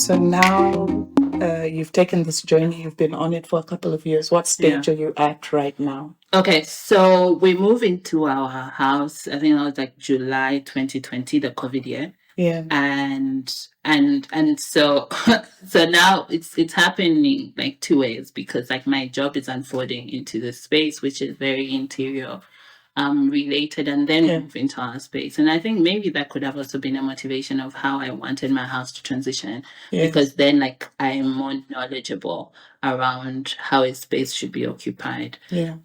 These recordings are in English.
So now you've taken this journey, you've been on it for a couple of years. What stage are you at right now? Okay, so we moved into our house. I think it was like July 2020, the COVID year. Yeah. And so so now it's happening like two ways, because like my job is unfolding into the space which is very interior related, and then move into our space. And I think maybe that could have also been a motivation of how I wanted my house to transition, because then like I'm more knowledgeable around how a space should be occupied.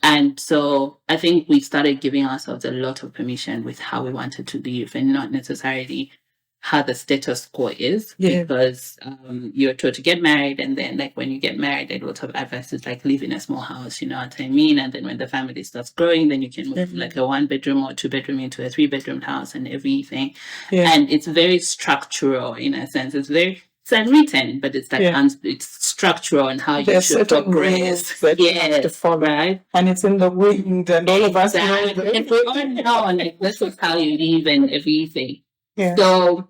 And so I think we started giving ourselves a lot of permission with how we wanted to live, and not necessarily how the status quo is, because you're told to get married, and then like when you get married, a lot of advice is like live in a small house, you know what I mean? And then when the family starts growing, then you can move from like a 1-bedroom or 2-bedroom into a 3-bedroom house and everything. And it's very structural in a sense. It's unwritten, but it's like it's structural on how you should progress. To follow. Right? And it's in the wind, and all of us know like this is how you live and everything. So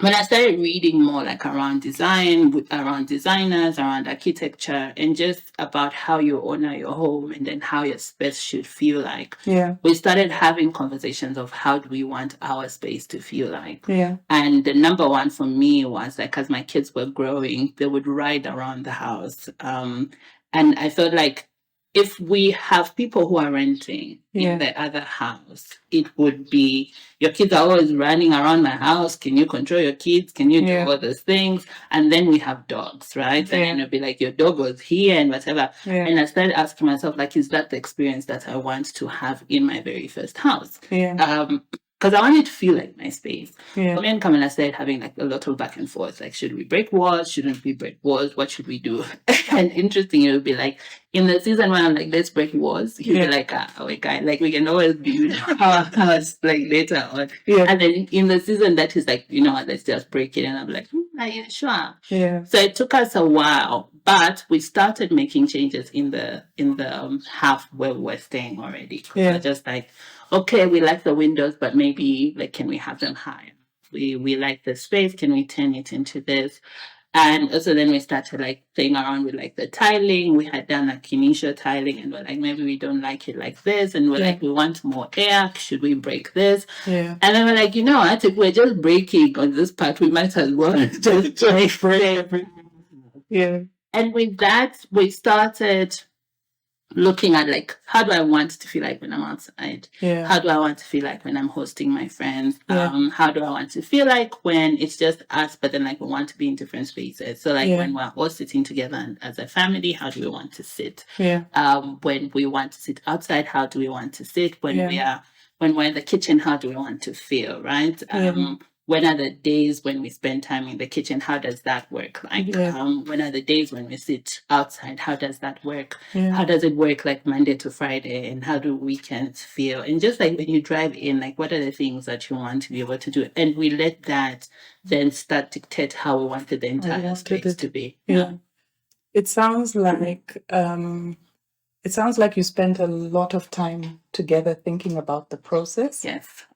when I started reading more like around design, around designers, around architecture, and just about how you honor your home and then how your space should feel like, we started having conversations of how do we want our space to feel like. And the number one for me was like, as my kids were growing, they would ride around the house. And I felt like if we have people who are renting in the other house, it would be, your kids are always running around my house. Can you control your kids? Can you do all those things? And then we have dogs, right? And then it'll be like, your dog was here and whatever. And I started asking myself, like, is that the experience that I want to have in my very first house? Because I wanted to feel like my space. So me and Kamona started having like a lot of back and forth. Like, should we break walls? Shouldn't we break walls? What should we do? And interesting, it would be like, in the season when I'm like, let's break walls, he'd be like, we can, like, we can always build our house like later on. And then in the season that is like, you know what, let's just break it. And I'm like, are you sure? So it took us a while, but we started making changes in the half where we were staying already. So just like, okay, we like the windows, but maybe like, can we have them higher? We like the space, can we turn it into this? And also then we started like playing around with like the tiling. We had done like initial tiling, and we're like, maybe we don't like it like this, and we're like, we want more air, should we break this? And then we're like, you know what, if we're just breaking on this part, we might as well just break everything. And with that, we started looking at like, how do I want to feel like when I'm outside? How do I want to feel like when I'm hosting my friends? How do I want to feel like when it's just us, but then like we want to be in different spaces? So like when we're all sitting together as a family, how do we want to sit? When we want to sit outside, how do we want to sit? When we're in the kitchen, how do we want to feel, right? When are the days when we spend time in the kitchen? How does that work? Like, when are the days when we sit outside? How does that work? How does it work like Monday to Friday? And how do weekends feel? And just like when you drive in, like, what are the things that you want to be able to do? And we let that then start dictate how we wanted the entire space to be. It sounds like you spent a lot of time together thinking about the process.